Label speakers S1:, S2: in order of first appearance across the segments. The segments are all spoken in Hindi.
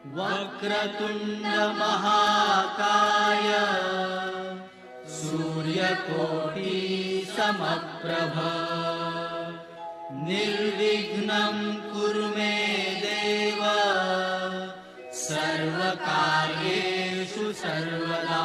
S1: वक्रतुंड महाकाय सूर्यकोटि समप्रभ निर्विघ्नं कुरु मे देव सर्वकार्येषु सर्वदा।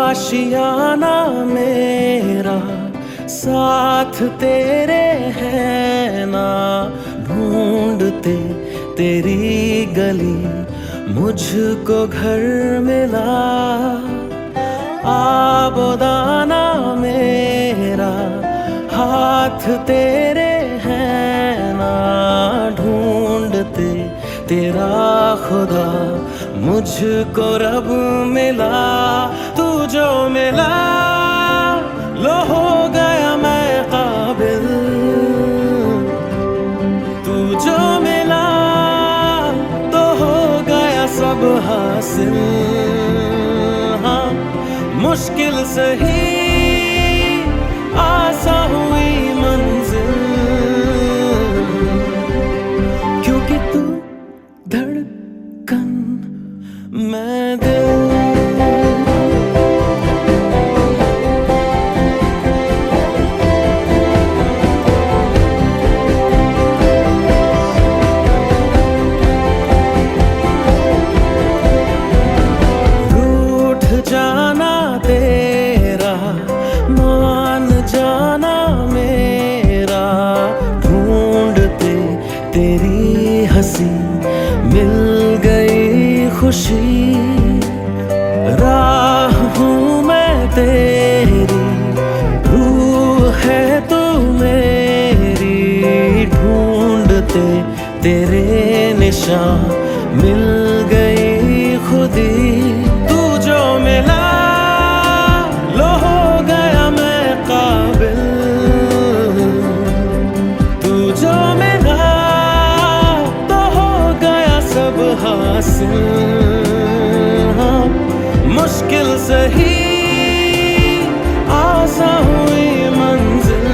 S2: आशियाना मेरा साथ तेरे है ना, ढूंढते तेरी गली मुझको घर मिला। आबोदाना मेरा हाथ तेरे है ना, ढूंढते तेरा खुदा मुझको रब मिला। तू जो मिला लो हो गया मैं काबिल, तू जो मिला तो हो गया सब हासिल। हाँ मुश्किल सही आसा हुई मंजिल, क्योंकि तू धड़कन मैं दिल। हंसी मिल गई खुशी, राह हूँ मैं तेरी, रूह है तू मेरी, ढूंढते तेरे निशान मिल गई खुदी। तू जो मिला लो हो गया मैं काबिल, तू जो मिला तो हो गया सब हासिल। हाँ, मुश्किल सही आसान हुई मंजिल,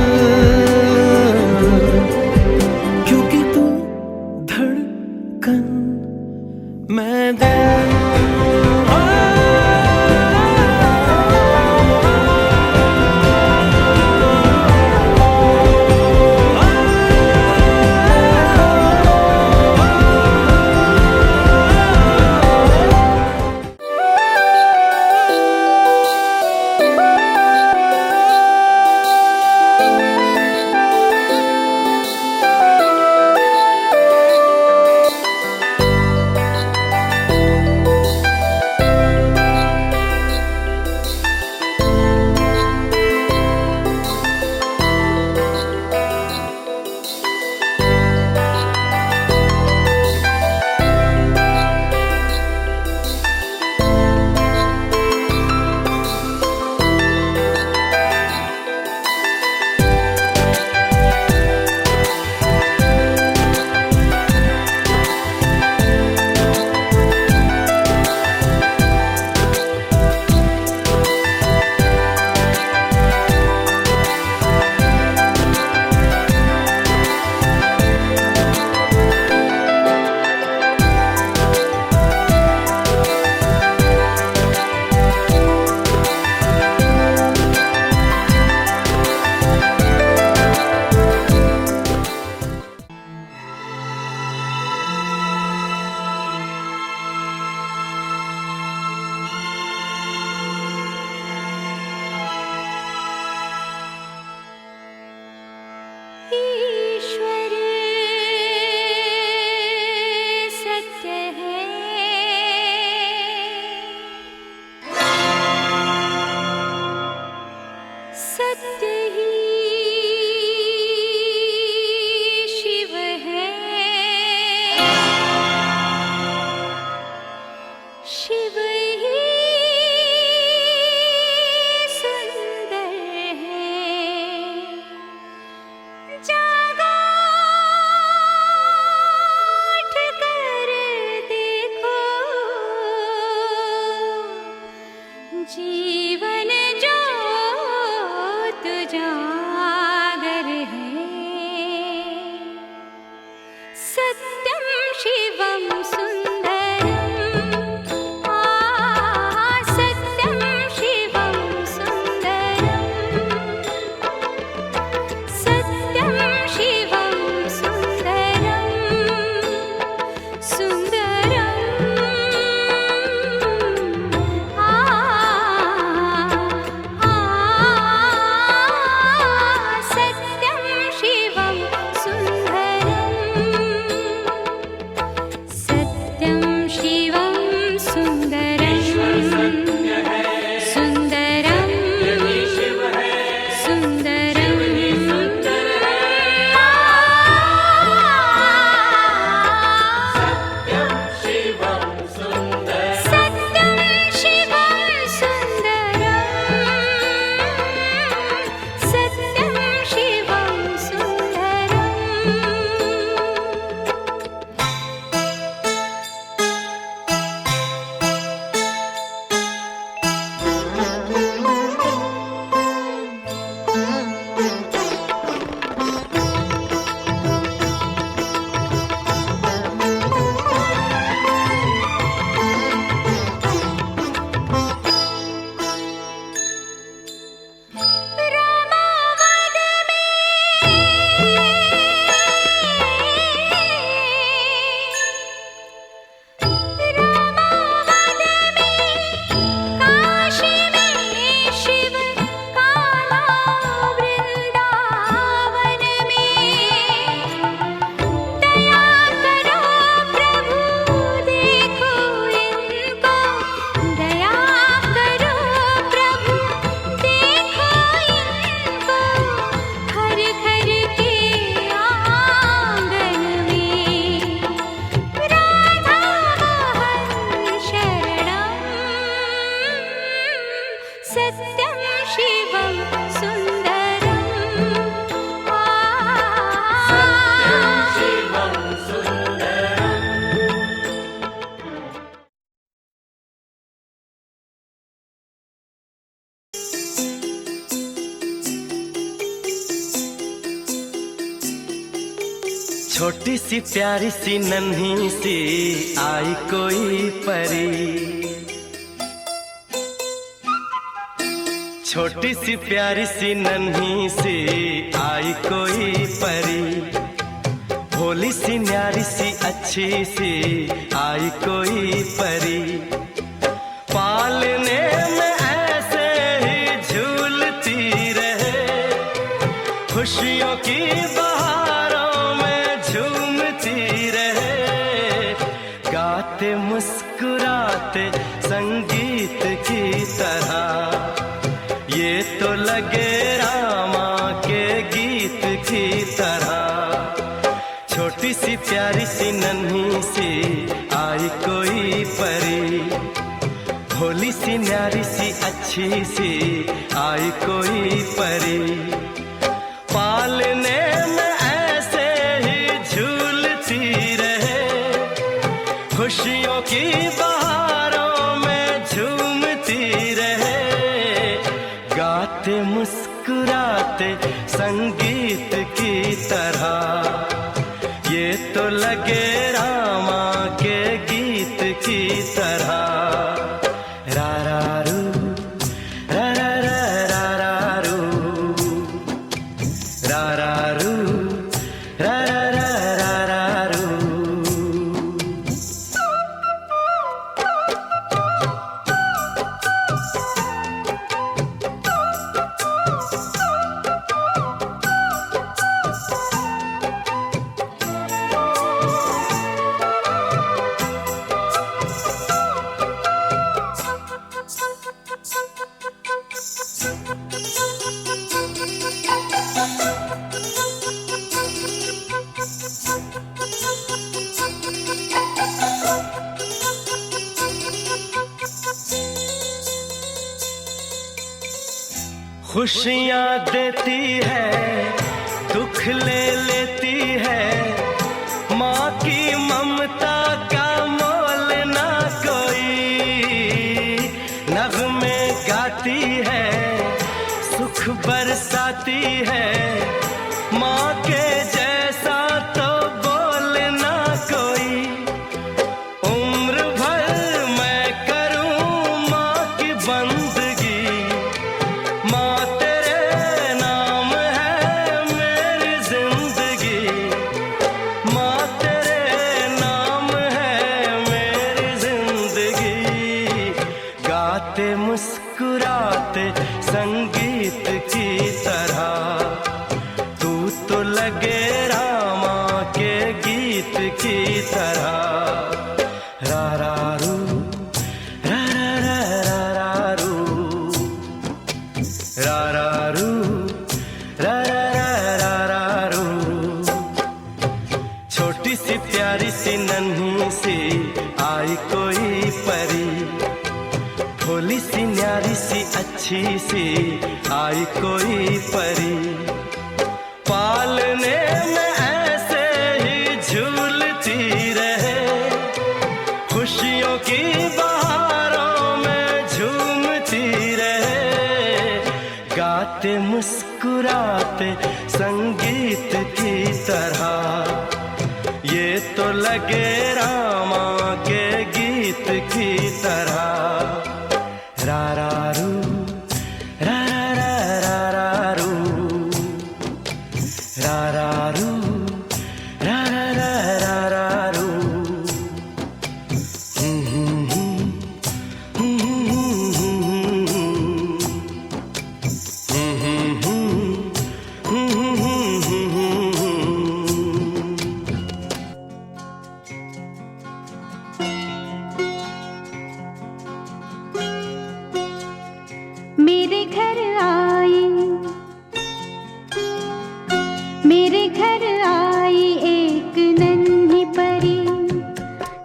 S2: क्योंकि तू धड़कन मैं दिल। छोटी सी प्यारी सी नन्ही सी आई कोई परी, छोटी सी प्यारी सी नन्ही सी आई कोई परी, भोली सी न्यारी सी अच्छी सी आई कोई परी, पालने में ऐसे ही झूलती रहे, खुशियों की बहारों में झूमती रहे, गाते मुस्कुराते संगीत की तरह, ये तो लगे रामा के गीत की तरह। छोटी सी प्यारी सी नन्ही सी आई कोई परी, भोली सी न्यारी सी अच्छी सी आई कोई परी, पालने में ऐसे ही झूलती रहे, खुशियों की बहारों में झूमती रहे, गाते मुस्कुराते संगीत की तरह, ये तो लगे रामा के गीत की तरह। रा रा रू, रा रा रा रा रा रू, रा रा रू, रा रा रा रा रा रू। खुशियाँ देती है, दुख ले लेती है, माँ की ममता का मोल ना कोई, नग़्मे गाती है, सुख बरसाती है, माँ के जैसा तो बोल ना कोई, उम्र भर मैं करूँ माँ की बंदगी, माँ तेरे नाम है मेरी जिंदगी, माँ तेरे नाम है मेरी जिंदगी, गाते मुस्कुराते संगीत की तरह, तू तो लगे रामा के गीत की तरह। रा रा रू, रा रा रा रा रू, रा रा रू, रा रा रा रा रू। छोटी सी प्यारी सी नन्ही सी आई कोई परी, भोली सी न्यारी सी अच्छी सी आई कोई परी, पालने में ऐसे ही झूलती रहे, खुशियों की बहारों में झूमती रहे, गाते मुस्कुराते संगीत की तरह, ये तो लगे रामा के गीत की तरह। रा रा रू, रा रा रा रा रू, रा रा रू, रा रा रा रा रू।
S3: मेरे घर आई, मेरे घर आई एक नन्ही परी,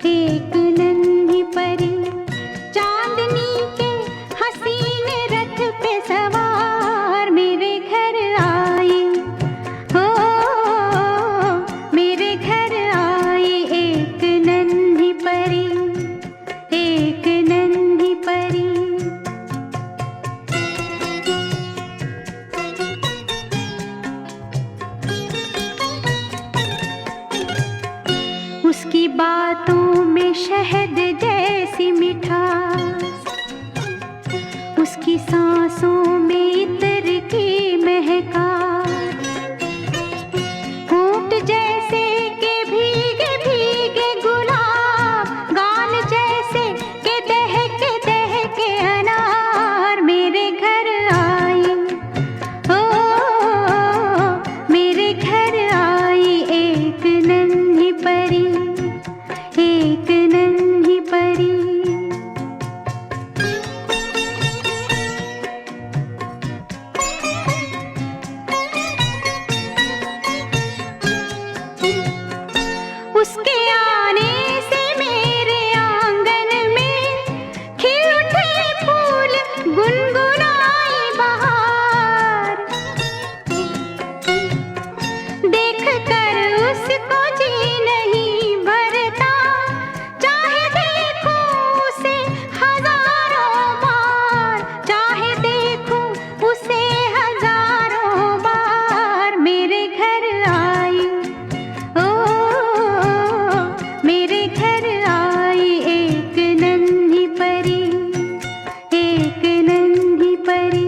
S3: एक नन्ही परी, चांदनी के हसीन रथ पे सवार, मेरे घर आई, हो मेरे घर आई एक नन्ही परी। शहद जैसी मिठास, उसकी सांसों में इत्र की महकास, होंठ जैसे के भीगे भीगे गुलाब, गाल जैसे के दहके अनार मेरे घर आई। ओ मेरे घर आई एक नन्ही परी, एक नन्ही परी। उसके आने से मेरे आंगन में खिल उठे फूल, गुनगुनाई बहार। देख कर उसको जी नहीं भरता, चाहे देखूं उसे हजारों बार, चाहे देखूं उसे हजारों बार। मेरे घर आई, ओ मेरे घर आई एक नन्ही परी, एक नन्ही परी।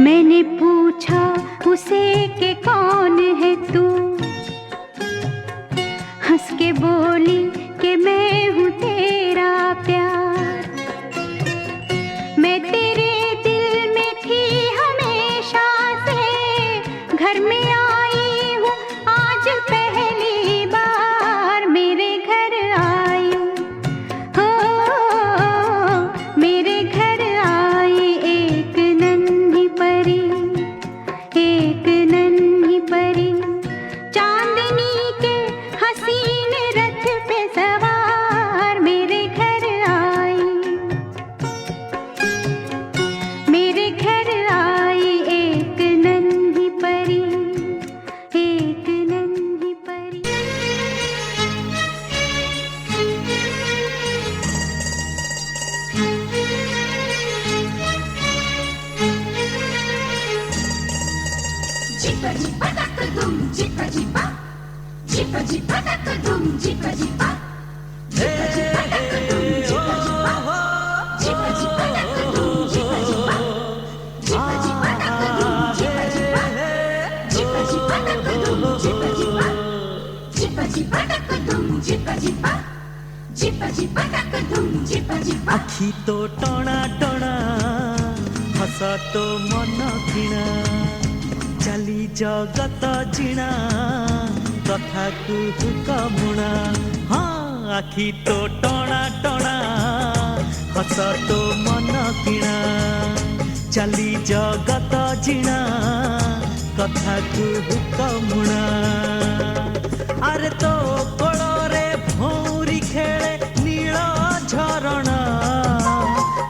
S3: मैंने पूछा उसे कि कौन है तू, हंस के बोली कि मैं हूँ तेरा प्यार। मैं तेरे दिल में थी हमेशा से, घर में आई हूँ आज पहली बार। मेरे घर आई, हो मेरे घर आई एक नन्ही परी, एक नन्ही परी। चांदनी के हसीन रथ पे सवार मेरे घर आई, मेरे घर आई एक नन्ही परी, एक नन्ही परी।
S4: Jippa jippa dakka dum, jippa jippa, jippa jippa dakka dum, jippa jippa, jippa jippa dakka dum, jippa jippa, jippa jippa dakka dum, jippa jippa, jippa jippa dakka dum, jippa jippa, jippa jippa dakka dum, jippa jippa, jippa jippa dakka dum, jippa jippa, jippa jippa dakka dum, jippa jippa।
S2: आखी तो टणा टणा, हस तो मन किणा, चाली जगत जिणा, कथा कुहुक मुणा। हाँ आखी तो टणा टणा, हस तो मन किणा, चाली जगत जिणा, कथा कुहुक मुणा। अरे तो कोଳରେ भौरी खेळे नीଳ झरणा,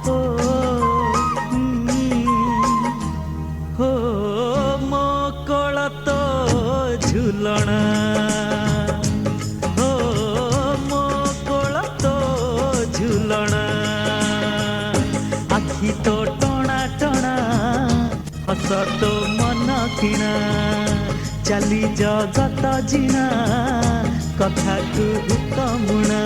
S2: ओ हो मो कोळ तो झुलणा, हो मो कोळ तो झुलणा। आखी तो टणा टणा, हस तो मन किणा, चाली जगत जिणा, कथा कुहुक मुणा।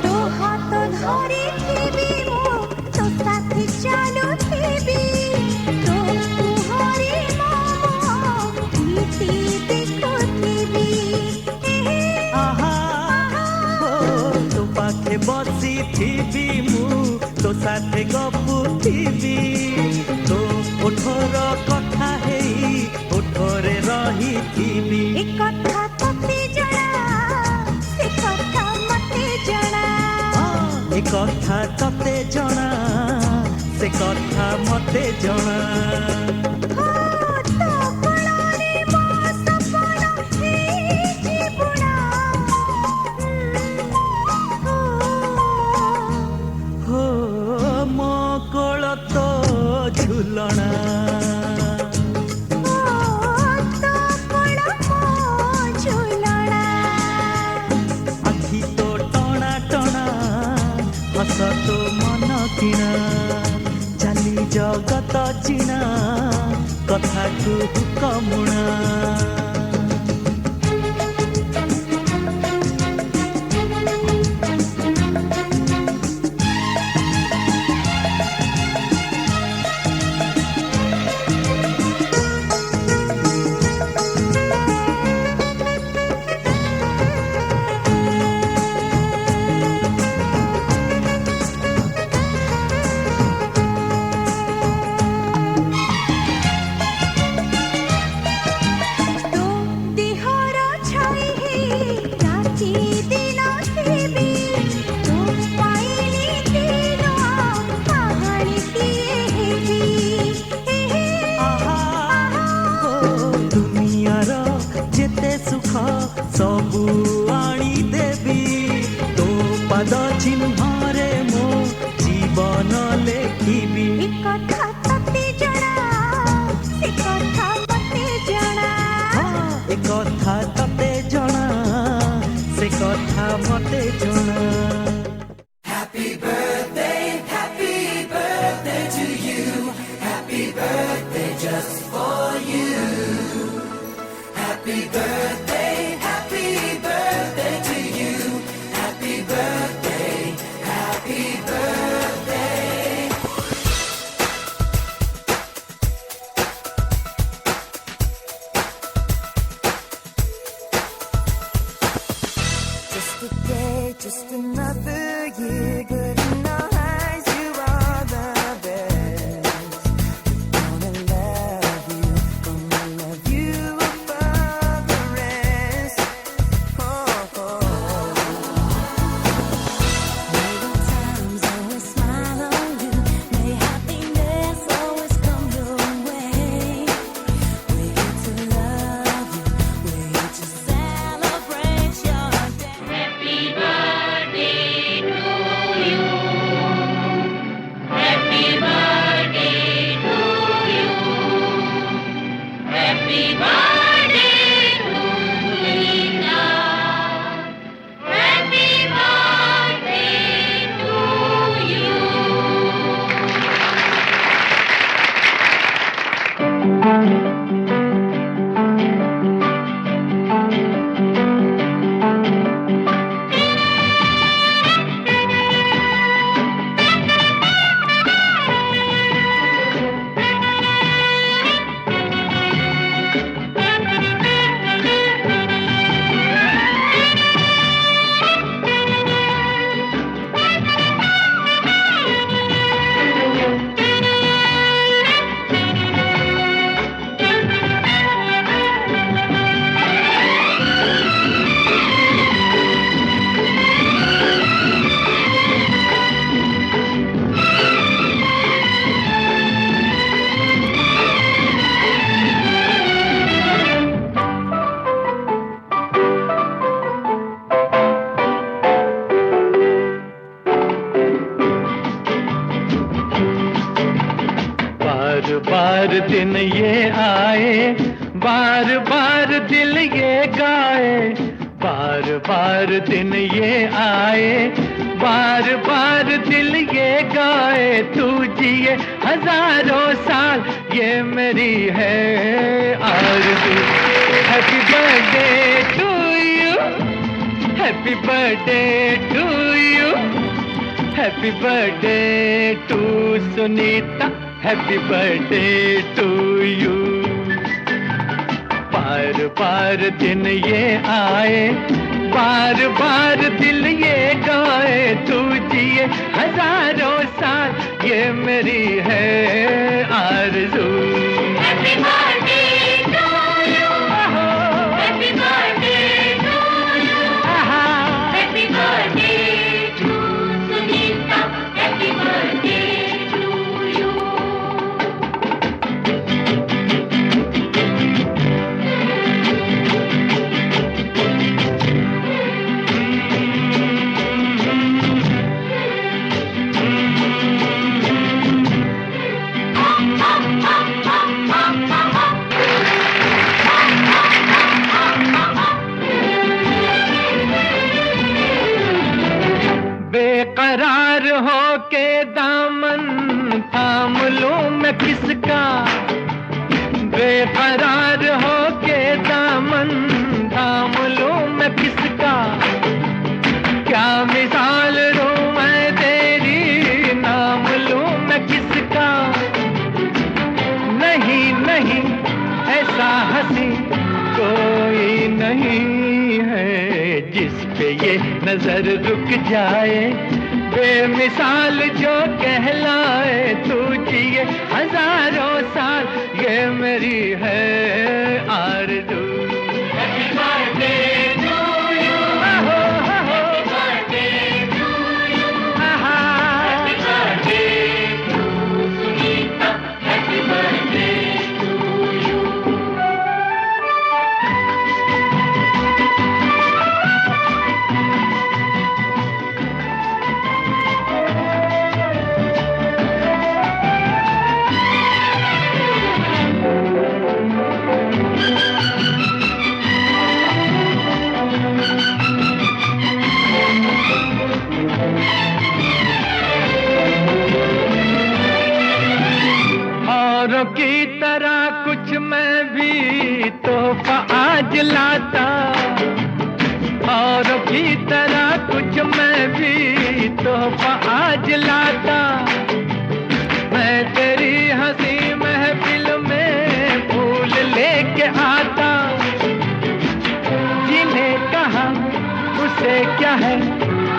S3: तो हाथ धरी थीबी मो, तो साथी चालुथिबी, तो तुहरी मो नीति देखुथिबी।
S2: आहा हो तो पाखे बसी थीबी मु, तो साथे गपुथिबी, तो ओठर कथा हेई ओठरे रहिथिबी।
S3: ए कथा तते जणा, से कथा मते जणा।
S2: ए कथा तते जणा, से कथा मते जणा।
S3: हो तो कोळ
S2: କମୁଣା।
S3: ତୋ ଦେହର ଛାଇ ରାତି ଦିନ ଥିବି ତୋ ପାଇଲି ଦିନ କାହାଣୀଟିଏ ହେବି
S2: ଆହା ଓ ଦୁନିଆର ଯେତେ ସୁଖ ସବୁ ଆଣିଦେବି ତୋ ପାଦ ଚିହ୍ନରେ ମୋ ଜୀବନ ଲେଖିବି।
S3: ଏ କଥା ତତେ ଜଣା ସେ କଥା ମତେ ଜଣା
S2: ଏ କଥା ତତେ ଜଣା ସେ କଥା ମତେ ଜଣା।
S3: Just a day, just another year, good in our eyes, you are the best. Gonna love you above the rest. Oh, oh. May the times always smile on you, may happiness always come your way. We're here to love you, we're here to celebrate your day.
S1: Happy birthday to you. Happy birthday to you. Happy birthday to Lina. Happy birthday to you.
S2: बार बार दिन ये आए, बार बार दिल ये गाए, बार बार दिन ये आए, बार बार दिल ये गाए, तू जिए हजारों साल ये मेरी है आरज़ू। Happy birthday to you, happy birthday to you, happy birthday to Sunita, happy birthday to you. बार बार दिन ये आए, बार बार दिल ये गाए, तू जिए हजारों साल ये मेरी है आरज़ू।
S1: Happy birthday to you. Happy birthday to you. Happy birthday to Sunita. Happy birthday to you. Ha ha ha ha ha ha.
S2: फरार हो के दामन थाम लूं मैं किसका, क्या मिसाल दूं मैं तेरी, नाम लूं मैं किसका। नहीं नहीं ऐसा हंसी कोई नहीं है जिस पे ये नजर रुक जाए, बेमिसाल जो कहलाए। तू जिए हजारों साल ये मेरी है आरज़ू। Happy birthday to you. Happy birthday to you. Happy birthday to Sunita. Happy birthday to you. औरों की तरह कुछ मैं भी तोहफा आज लाता, औरों की तरह कुछ मैं भी तोहफा आज लाता। मैं तेरी हंसी महफिल में फूल लेके आता, जिन्हें कहा उसे क्या है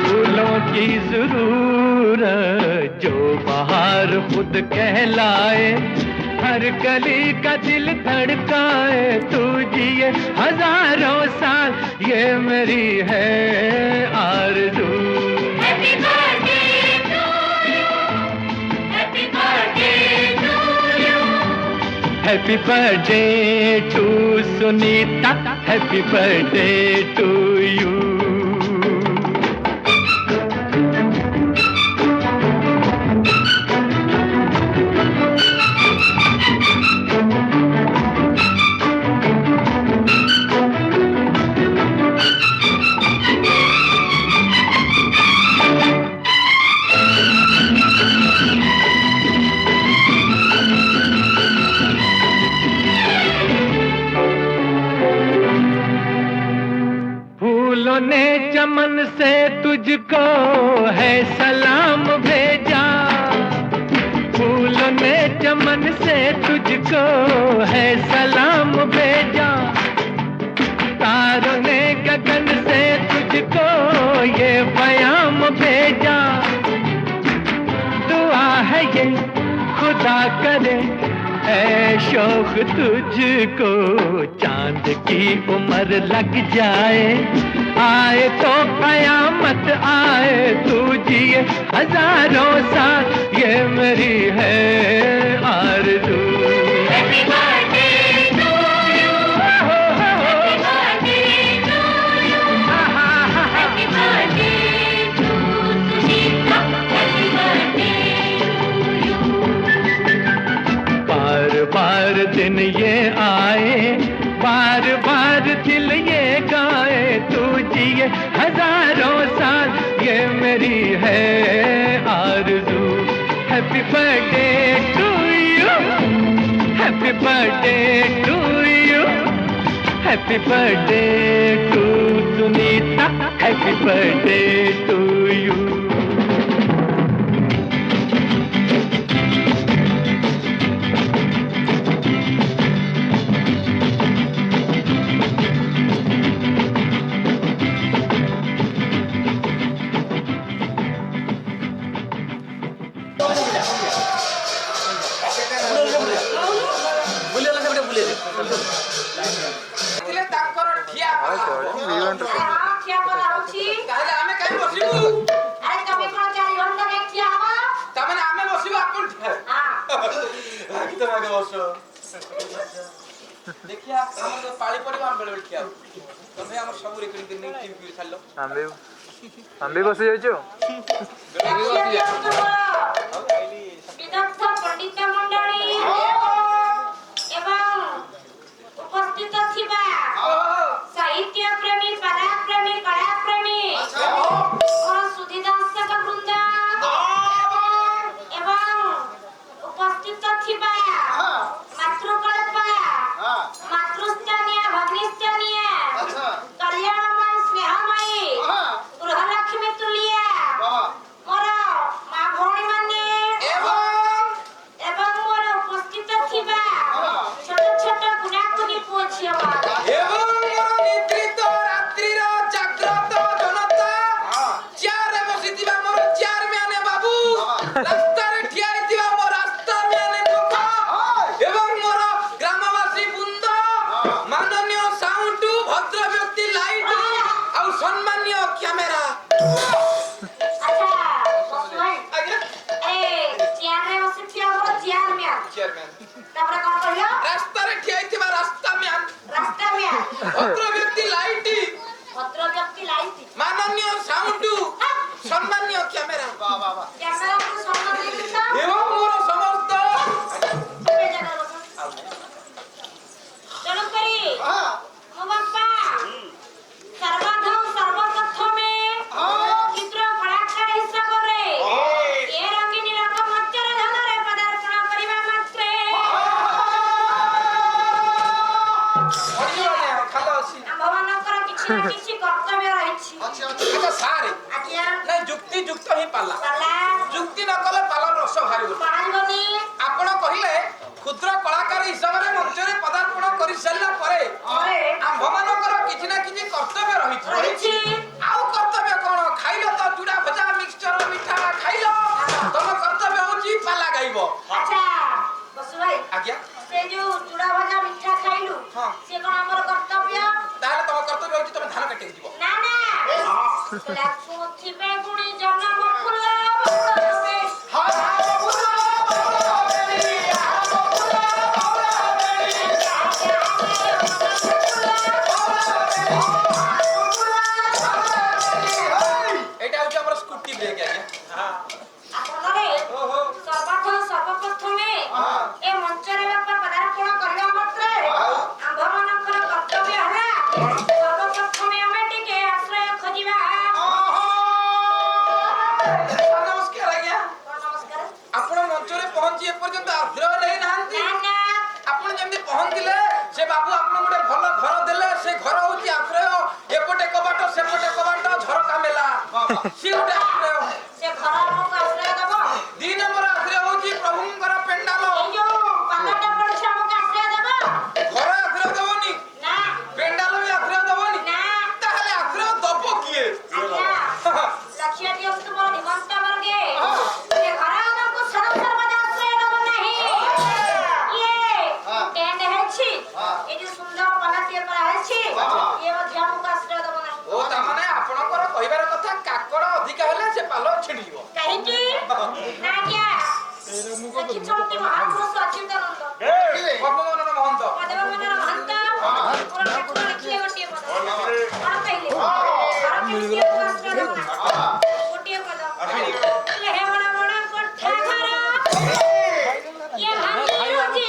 S2: फूलों की जरूरत, जो बाहर खुद कहलाए, हर कली का दिल धड़काए। तू जिए हजारों साल ये मेरी है आरज़ू। Happy birthday to you. Happy birthday to you. Happy birthday to Sunita. Happy birthday to you. फूलों ने चमन से तुझको है सलाम भेजा, फूलों ने चमन से तुझको है सलाम भेजा। तारों ने गगन से तुझको ये बयाम भेजा। दुआ है ये खुदा करे ऐ शौक तुझको, चांद की उम्र लग जाए, आए तो कयामत आए। तू जिए हजारों साल ये मेरी है आरज़ू। Happy birthday to you. Happy birthday to you. Happy birthday to Sunita. Happy birthday to you. बार बार दिन ये आए, बार बार दिल ये गाए। तू जिए हजारों साल ये मेरी है आरज़ू। Happy birthday to you. Happy birthday to you. Happy birthday to Sunita. Happy birthday to you.
S5: देखिया हम तो पाली परिवार बेले बेले किया तमे हमर सब रेकर्डिंग करने टीम की छाड़लो
S6: आंबे बस जाइछो
S1: विदग्ध पंडित मंडली एवं उपस्थित थिबा साहित्य प्रेमी पराप्रेमी कलाप्रेमी और सुधी दर्शक वृंद एवं उपस्थित थिबा मातृकल्पा
S5: माननीय साउंड भद्र व्यक्ति लाइट और सम्मान्य कैमेरा
S1: अच्छा बसु भाई
S5: आज्ञा
S1: ए चेयर रे बसी ठिया हो चेयर में
S5: चेयरमैन
S1: तापर कोन कहलियो
S5: रास्ता रे ठिया हिथिबा रास्ता म्यान
S1: रास्ता में
S5: भद्र व्यक्ति लाइट
S1: भद्र व्यक्ति लाइट
S5: माननीय साउंड सम्मान्य कैमेरा वाह वाह वाह
S1: कैमरा को सम्मान देता
S5: एवं मोर समस्त
S1: चलो करी मो बापा सर्वप्रथम सर्वप्रथमे चित्र कलाकार हिसाବରେ ଏ ରଙ୍ଗିନୀ ରଙ୍ଗ ମଞ୍ଚରେ ଧନରେ ପଦାର୍ପଣ କରିବା ମାତ୍ରେ
S5: ଖାଲ ଅଛି
S1: ଆମ୍ଭମାନଙ୍କର କିଛି ନା କିଛି କର୍ତ୍ତବ୍ୟ ରହିଛି
S5: ଆଚ୍ଛା ସାରେ
S1: ଆଜ୍ଞା
S5: ନା ଯୁକ୍ତି ଯୁକ୍ତ ହିଁ ପାଲା
S1: ପାଲା
S5: ଯୁକ୍ତି ନ କଲେ ପାଲର ରସ ବାହାରିବ
S1: ପାଣିବନି
S5: ଆପଣ କହିଲେ କ୍ଷୁଦ୍ର କଳାକାର ହିସାବରେ ମଞ୍ଚରେ ପଦାର୍ପଣ କରି ସାରିଲା ପରେ ଆମ୍ଭମାନଙ୍କର କିଛି ନା କିଛି କର୍ତ୍ତବ୍ୟ ରହିଛି
S1: ରହିଛି
S5: ଆଉ କର୍ତ୍ତବ୍ୟ କଣ ଖାଇଲ ତ ଚୁଡ଼ା ଭଜା ମିକ୍ସଚର ମିଠା ଖାଇଲ ତମ କର୍ତ୍ତବ୍ୟ ହଉଛି ପାଲା ଗାଇବ
S1: ଆଚ୍ଛା ବସୁ ଭାଇ
S5: ଆଜ୍ଞା
S1: ସେ ଯୋଉ ଚୁଡ଼ା ଭଜା ମିଠା ଖାଇଲୁ
S5: ହଁ।
S1: ସେ କଣ ଆମର କର୍ତ୍ତବ୍ୟ
S5: ତାହେଲେ ତମ କର୍ତ୍ତବ୍ୟ ହଉଛି ତମେ ଧାନ କାଟିବାକୁ ଯିବ
S1: ନା ନା ଲାଗୁଥିବେ ପୁଣି ଜନମ ଫୁଲ ଭବେ
S5: ଏଇଟା ହଉଛି ଆମର ସ୍କୁଟି ବ୍ରେକ୍ ଆଜ୍ଞା
S1: ଆପଣରେ
S5: ଓହୋ
S1: ସର୍ବପ୍ରଥମେ ଏ ମଞ୍ଚରେ ବାପା ପଦାର୍ପଣ କରିବା ମାତ୍ରେ ଆମ୍ଭମାନଙ୍କର କର୍ତ୍ତବ୍ୟ ହେଲା ସର୍ବପ୍ରଥମେ ଆମେ ଟିକେ ଆଶ୍ରୟ ଖୋଜିବା
S5: ନମସ୍କାର ଆଜ୍ଞା
S1: କଣ ନମସ୍କାର
S5: ଆପଣ ମଞ୍ଚରେ ପହଞ୍ଚି ଏପର୍ଯ୍ୟନ୍ତ ଆଗ୍ରହ ନେଇନାହାନ୍ତି
S1: ନା ନା
S5: ଆପଣ ଯେମିତି ପହଞ୍ଚିଲେ ସେ ବାବୁ ଆପଣଙ୍କୁ ଗୋଟେ ଭଲ ଘର ଦେଲେ ସେ ଘର ହଉଛି ଆଶ୍ରୟ ଏପଟେ କବାଟ ସେପଟେ କବାଟ ଝରକା ମେଲା ସିଏ ଗୋଟେ ଆଶ୍ରୟ
S1: ସେ ଘର ଆମକୁ ଆଶ୍ରୟ ଦବ
S5: 2 ନମ୍ବର ଆଶ୍ରୟ ହଉଛି ପ୍ରଭୁଙ୍କର ପେଣ୍ଡାଲ
S1: ଏଇ ଯୋଉ ପାଲଟା ପଡିଛି ଆମକୁ ଆଶ୍ରୟ ଦବ
S5: ଘର ଆଶ୍ରୟ ଦବନି
S1: ନା
S5: ପେଣ୍ଡାଲ ବି ଆଶ୍ରୟ ଦବନି
S1: ନା
S5: ତାହେଲେ ଆଶ୍ରୟ ଦବ କିଏ
S1: ଆଜ୍ଞା ଲକ୍ଷ୍ୟ ଦିଅନ୍ତୁ ମୋର ନିମନ୍ତ ବର୍ଗେ ସେ ଘର ଆମକୁ ସର୍ବଦା ଆଶ୍ରୟ ଦବ ନାହିଁ ଇଏ ଟେଣ୍ଡ ହେଇଛି ଏ ଯୋଉ ସୁନ୍ଦର ପାଲାଟିଏ କରାହେଇଛି ଇଏ ମଧ୍ୟ ଆମକୁ ଆଶ୍ରୟ ଦବ ନାହିଁ
S5: ଓ ତାମାନେ ଆପଣଙ୍କର କହିବାର କଥା କାକଡ଼ ଅଧିକା ହେଲେ ସେ ପାଲ ଛିଡ଼ିଯିବ
S1: କାହିଁକି ନା ଆଜ୍ଞା ଦେଖିଛନ୍ତି ମହାପୁରୁଷ ଅଚ୍ୟୁତାନନ୍ଦ
S5: ପଦ୍ମବନର ମହନ୍ତ
S1: ପଦବମନର ମହନ୍ତ ପୁରା ଠାକୁର ଲେଖିଲେ ଗୋଟିଏ ପଦ କଣ କହିଲେ ଘର କେମିତି ଆଶ୍ରୟ ଦବ ନାହିଁ ଗୋଟିଏ ପଦ ହେଲେ ହେ ବଡ଼ ବଡ଼ କୋଠା ଘର ଇଏ ଭାଙ୍ଗି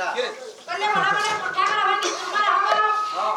S5: କିଏ?
S1: କହିଲେ ବଡ଼ ବଡ଼ କୋଠା ଘର ଭାଙ୍ଗି ତୁମର ହବ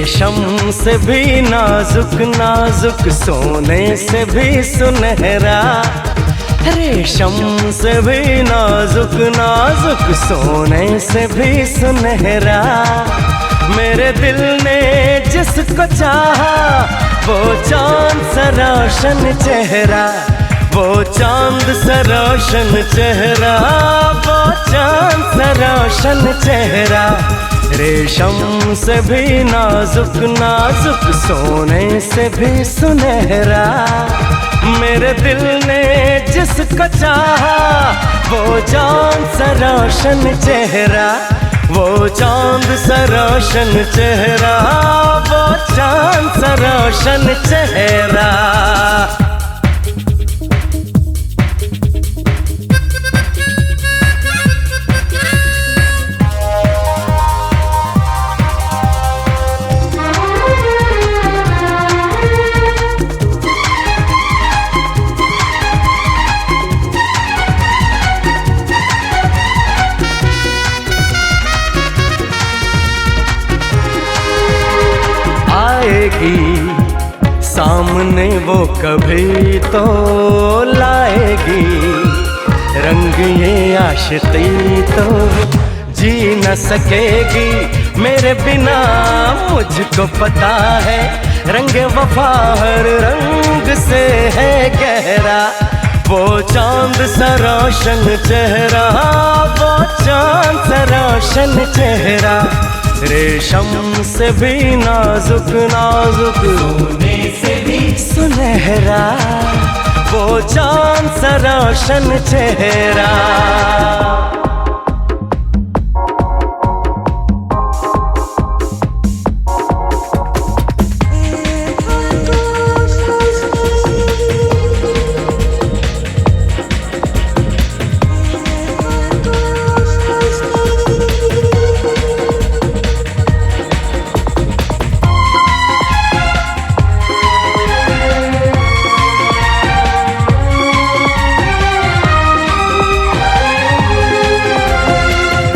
S7: रेशम से भी नाजुक नाजुक, सोने से भी सुनहरा। रेशम से भी नाजुक नाजुक, सोने से भी सुनहरा। मेरे दिल ने जिसको चाहा वो चांद सा रोशन चेहरा, वो चांद सा रोशन चेहरा, वो चांद सा रोशन चेहरा। रेशम से भी नाजुक नाजुक, सोने से भी सुनहरा। मेरे दिल ने जिसको चाहा वो चांद सा रोशन चेहरा, वो चांद सा रोशन चेहरा, वो चांद सा रोशन चेहरा। आएगी सामने वो कभी तो लाएगी, रंग ये आशिकी तो जी न सकेगी मेरे बिना। मुझको पता है रंग वफा हर रंग से है गहरा, वो चांद सा रोशन चेहरा, वो चांद सा रोशन चेहरा। रेशम से भी नाजुक नाजुक, सोने से भी सुनहरा, वो चांद सा रोशन चेहरा।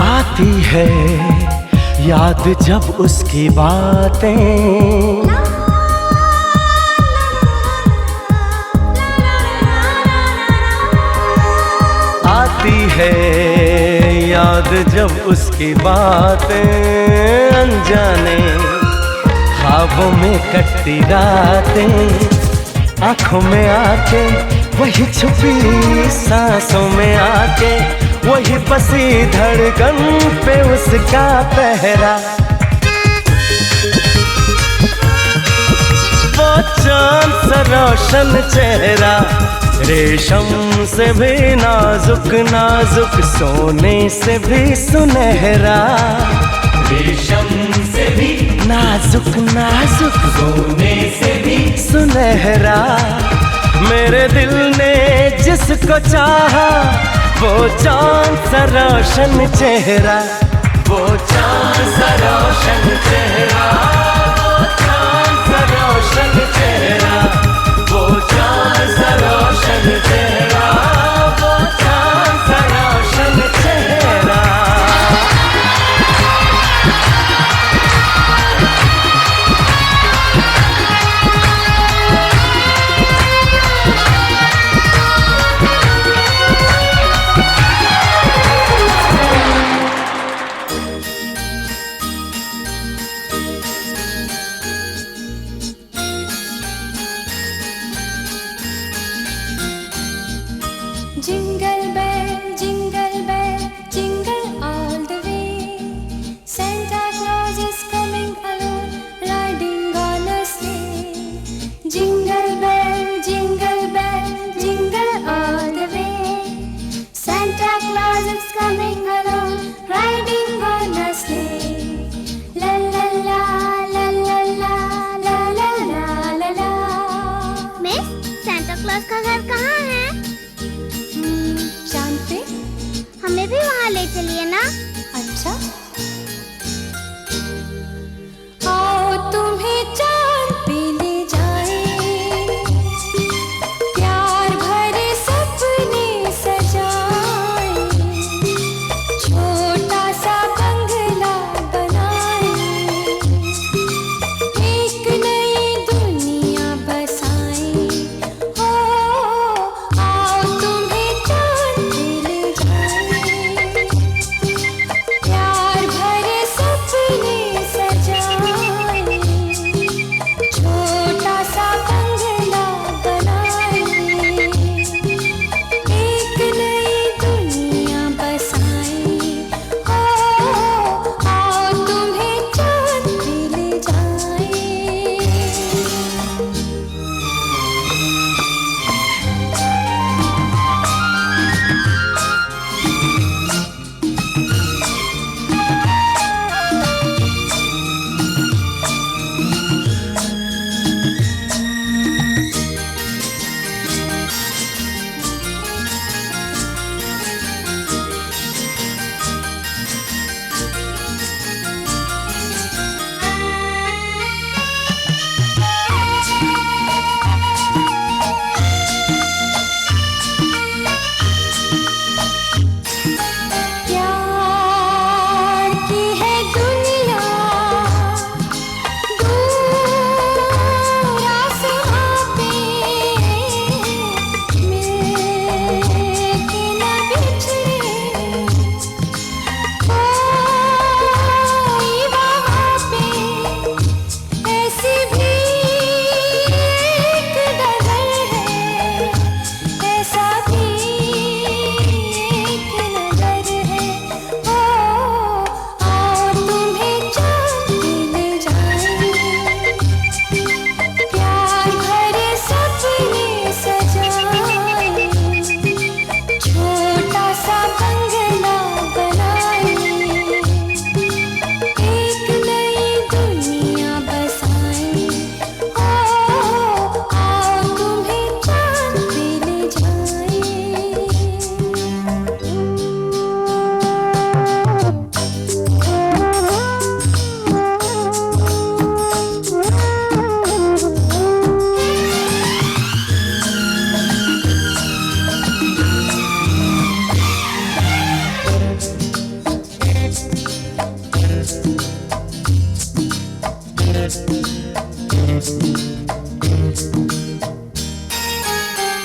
S7: आती है याद जब उसकी बातें, आती है याद जब उसकी बातें। अनजाने ख्वाबों में कटती रातें, आँखों में आके वही छुपी सांसों में आके, वही बसी धड़कन पे उसका पहरा। वो चांद सा रोशन चेहरा, रेशम से भी नाजुक नाजुक, सोने से भी सुनहरा। रेशम से भी नाजुक नाजुक, सोने से भी सुनहरा। मेरे दिल ने जिसको चाहा वो चांद सा रोशन चेहरा, वो चांद सा रोशन चेहरा, वो चांद सा रोशन चेहरा, वो चांद सा रोशन चेहरा, वो चांद सा रोशन चेहरा।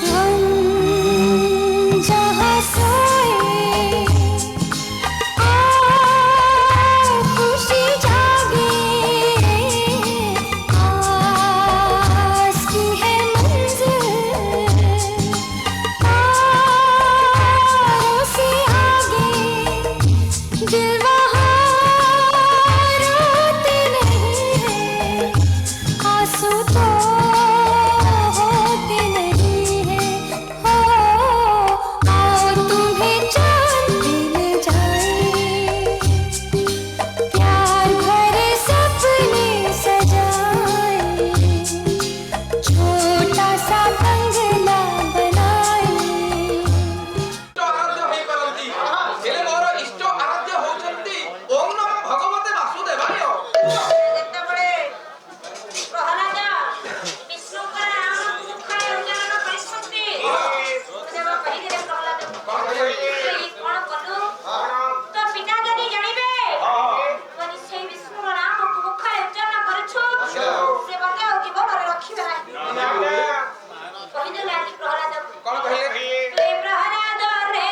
S3: हम जहाँ सोए खुशी जागे आस की है मंजिल तारों से आगे दिल वहाँ रोते नहीं है आंसू तो होते नहीं है आओ तुम्हें जान मिल जाए प्यार भरे सपने सजाए छोटा सा बंगला बनाए
S5: इष्ट आराध्य होई परंती हेले मोर इष्ट आराध्य होचंती ओम नमो भगवते वासुदेवाय
S1: ଯେତେବେଳେ ପ୍ରହ୍ଲାଦ ବିଷ୍ଣୁଙ୍କର ନାମ ମୁଖରେ ଉଚ୍ଚାରଣ କରିଛନ୍ତି ଦେବ କହିଲେ ପ୍ରହ୍ଲାଦ କଣ କଲୁ ତ ପିତା ଯଦି ଜାଣିବେ ମାନେ ସେଇ ବିଷ୍ଣୁର ନାମ ମୁଖରେ ଉଚ୍ଚାରଣ କରୁଛୁ ସେ ମୋତେ ଆଉ ଜୀବନରେ ରଖିବେ ନାହିଁ କହିଦେଲେ ଆଜି ପ୍ରହ୍ଲାଦ
S5: କଣ କହିଲେ
S1: ପ୍ରହ୍ଲାଦ ରେ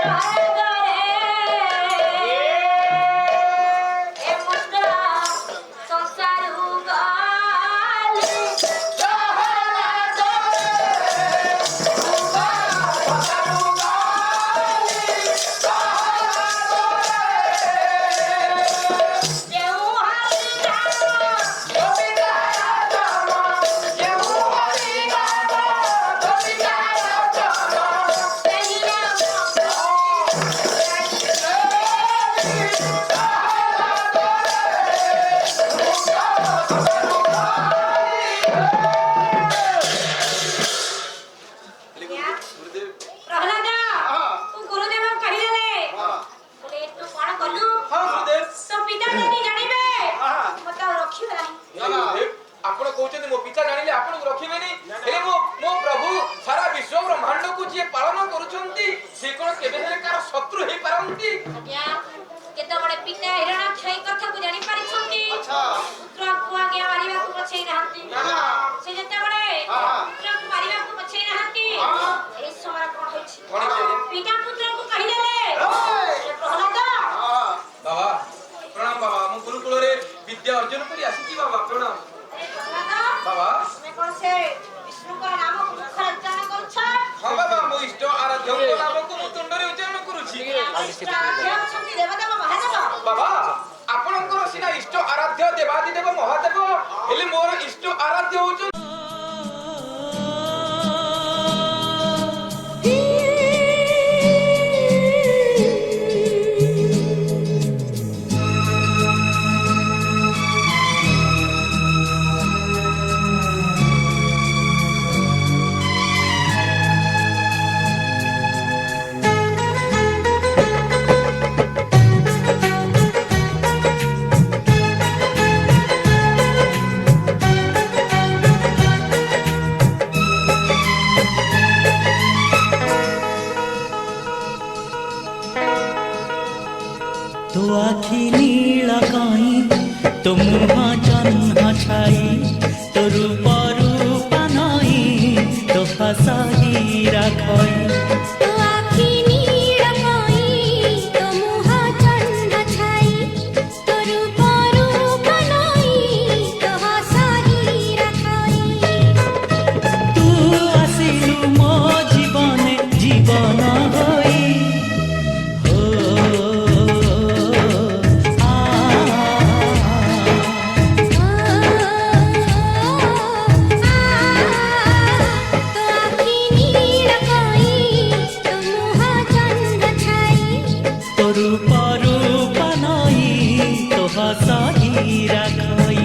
S1: ପ୍ରହ୍ଲାଦ ରେ ଏ ମୁଷ୍ଟ ସଂସାରରୁ ଗଲି ପ୍ରହ୍ଲାଦ ଯେଉଁ ହରି ପ୍ରହ୍ଲାଦ ତୁ ଗୁରୁଦେବ କହିଦେଲେ ବୋଲେ ତୁ କଣ କଲୁ
S5: ହଁ ଗୁରୁଦେବ
S1: ତୋ ପିତା ଯଦି ଜାଣିବେ ମୋତେ ଆଉ ରଖିବେ ନାହିଁ
S5: ଗୁରୁଦେବ ଆପଣ କହୁଛନ୍ତି ମୋ ପିତା ଜାଣିଲେ ଆପଣଙ୍କୁ ରଖିବେନି ହେଲେ ମୋ ପ୍ରଭୁ ସାରା ବିଶ୍ୱ ବ୍ରହ୍ମାଣ୍ଡକୁ ଯିଏ ପାଳନ କରୁଛନ୍ତି ସେ କଣ କେବେ ହେଲେ କାହାର ଶତ୍ରୁ ହେଇପାରନ୍ତି
S1: ଆଜ୍ଞା କେତେବେଳେ ପିତା ହିରଣାକ୍ଷୟ କଥାକୁ ଜାଣିପାରିଛନ୍ତି ପୁତ୍ରକୁ ଆଜ୍ଞା ମାରିବାକୁ ପଛେଇ ନାହାନ୍ତି ସେ ଯେତେବେଳେ ପୁତ୍ରକୁ ମାରିବାକୁ ପଛେଇ ନାହାନ୍ତି ଏହି ସମୟରେ କଣ ହେଇଛି
S5: କଣ ହେଇଛି?
S1: ପିତା ପୁତ୍ରକୁ କହିଦେଲେ ପ୍ରହ୍ଲାଦ
S5: ବାବା ପ୍ରଣାମ ବାବା ମୁଁ ଗୁରୁକୁଳରେ ବିଦ୍ୟା ଅର୍ଜନ କରି ଆସିଛି ବାବା ପ୍ରଣାମ
S1: ଆରେ ପ୍ରହ୍ଲାଦ
S5: ବାବା
S1: ତୁମେ କଣ ସେ ବିଷ୍ଣୁଙ୍କର ନାମକୁ ମୁଖରେ ଉଚ୍ଚାରଣ କରୁଛ
S5: ହଁ ବାବା ମୋ ଇଷ୍ଟ ଆରାଧ୍ୟଙ୍କ ନାମକୁ ମୁଁ ତୁଣ୍ଡରେ ଉଚ୍ଚାରଣ କରୁଛି
S1: ଆରାଧ୍ୟ ଅଛନ୍ତି ଦେବଦେବ ମହାଦେବ
S5: ବାବା ଆପଣଙ୍କର ସିନା ଇଷ୍ଟ ଆରାଧ୍ୟ ଦେବାଦିଦେବ ମହାଦେବ ହେଲେ ମୋର ଇଷ୍ଟ ଆରାଧ୍ୟ ହଉଛନ୍ତି
S8: तो आखि नीला काई तो मुहा जन्हा छाई तो रूप रूपा नाई तो फसाई राखई
S3: तो आखी नीला काई तो मुहा चंदा छाई तो रूप रूप नाई तो हसाई रखाई
S8: तू आसिलु मो जीवने जीवन होई हो आ
S3: तो आखी नीला काई तो मुहा चंदा छाई
S8: तो रूप रूपा नाई तो फसाई राखई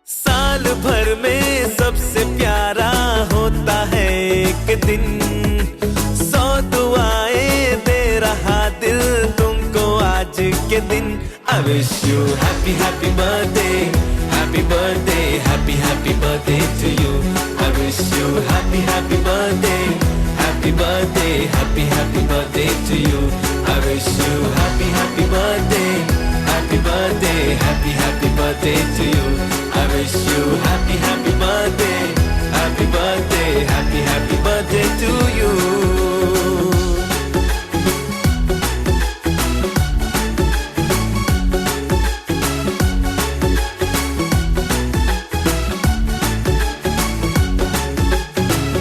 S7: साल भर में सबसे प्यारा होता है एक दिन, 100 दुआएं दे रहा दिल तुमको आज के दिन। I wish you happy happy birthday, happy birthday, happy happy birthday to you. I wish you happy happy birthday, happy birthday, happy happy birthday to you. I wish you happy happy birthday, happy birthday, happy happy birthday to you. I wish you happy happy birthday, happy birthday, happy happy birthday to you.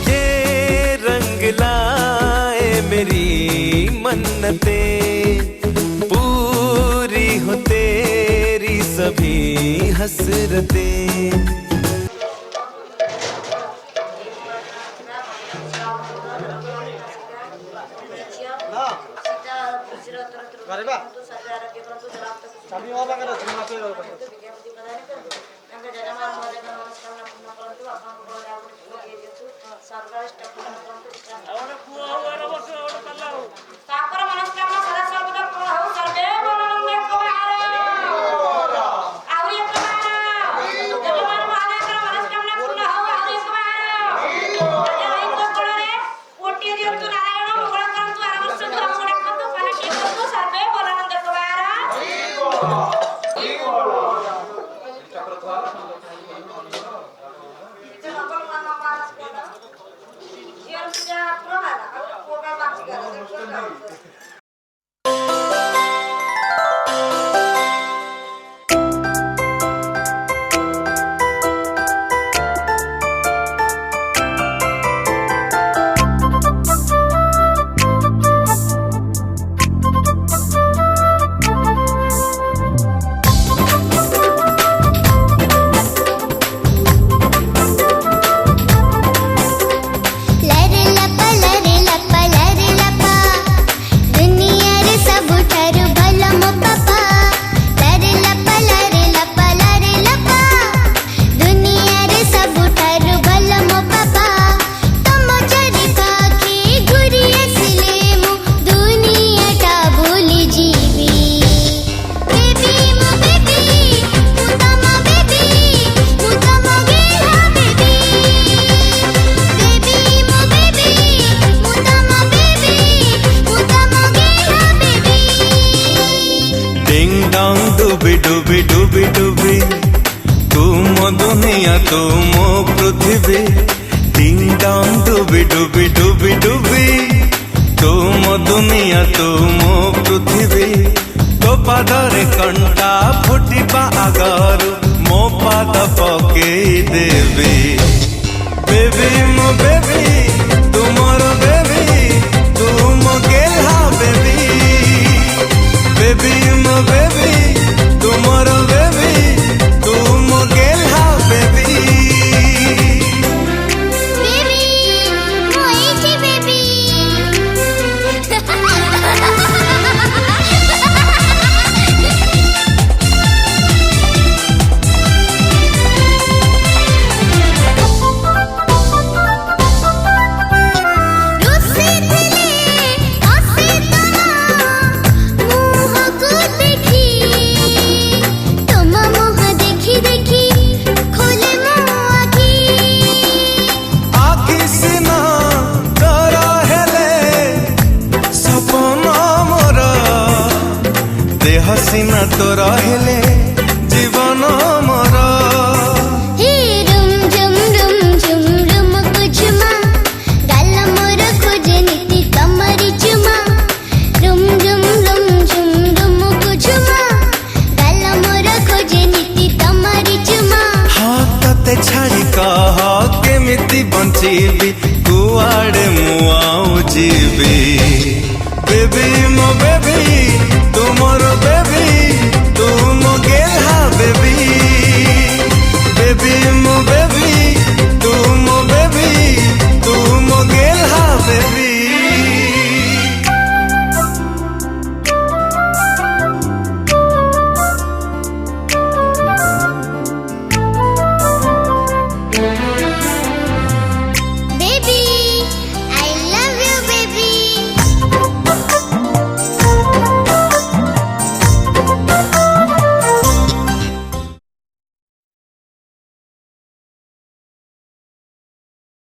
S7: ये रंग लाए मेरी मन्नतें, पूरी हो तेरी सभी हसरतें।
S1: ତାଙ୍କର ମନସ୍କାମନା ସଦା ସର୍ବଦା ପୂରଣ ହଉ। ସର୍ବେ ଭଲମନ୍ଦେ କୁମାର। ଆହୁରି ଏକ ବାର। ଜଗନ୍ନାଥ ମହାଦେବଙ୍କର ମନସ୍କାମନା ପୂରଣ ହଉ। ଆହୁରି ଏକ ବାର। ରାଜା ଭାଇଙ୍କ କୋଳରେ ଗୋଟିଏ ଦିଅନ୍ତୁ ନାରାୟଣ, ମଙ୍ଗଳ କରନ୍ତୁ ଆର ବର୍ଷକୁ ଆମକୁ ଡାକନ୍ତୁ, ପାନଟି କରନ୍ତୁ। ସର୍ବେ ଭଲମନ୍ଦେ କୁମାର। ଝିଅର ପୂଜା ପୂରଣ ହେଲା। ଆଉ ପୁଅ ପାଇଁ ବାଛି ଗଲା।
S3: लरे लपा लरे लपा लरे लपा, दुनिया रे सब ठारू भला मो पापा। लरे लपा लरे लपा लरे लपा, दुनिया रे सब ठारू भला मो पापा। तम चरी पाखी घुरी आसिले मु दुनिया टा भूली जीवी। बेबी मो बेबी, मु तम बेबी, मु तम गेला बेबी। बेबी मो बेबी, मु तम बेबी, मु तम गेला बेबी।
S7: डिंग डोंग डुबी डुबी डुबी डुबी, तू मो दुनिया तू मो पृथ्वी। डिंग डोंग डुबी डुबी डुबी डुबी, तू मो दुनिया तू मो पृथ्वी। तो पादरे कंटा फुटिबा आगरु मो पाद पकेई देवी। बेबी मो बेबी, तू मोर बेबी, तू मो गेल्हा बेबी। बेबी मो बेबी, तू मोर बेबी, तू मो गेल्हा बेबी।
S3: बेबी मोइची बेबी। रुसे दिले आसे तना मुह को देखी, तुम मुह देखी देखी खोले मो आखी।
S7: आखि सिना तोरा हेले सपन मोर, देह सिना तोरा हेले जीवन मोर।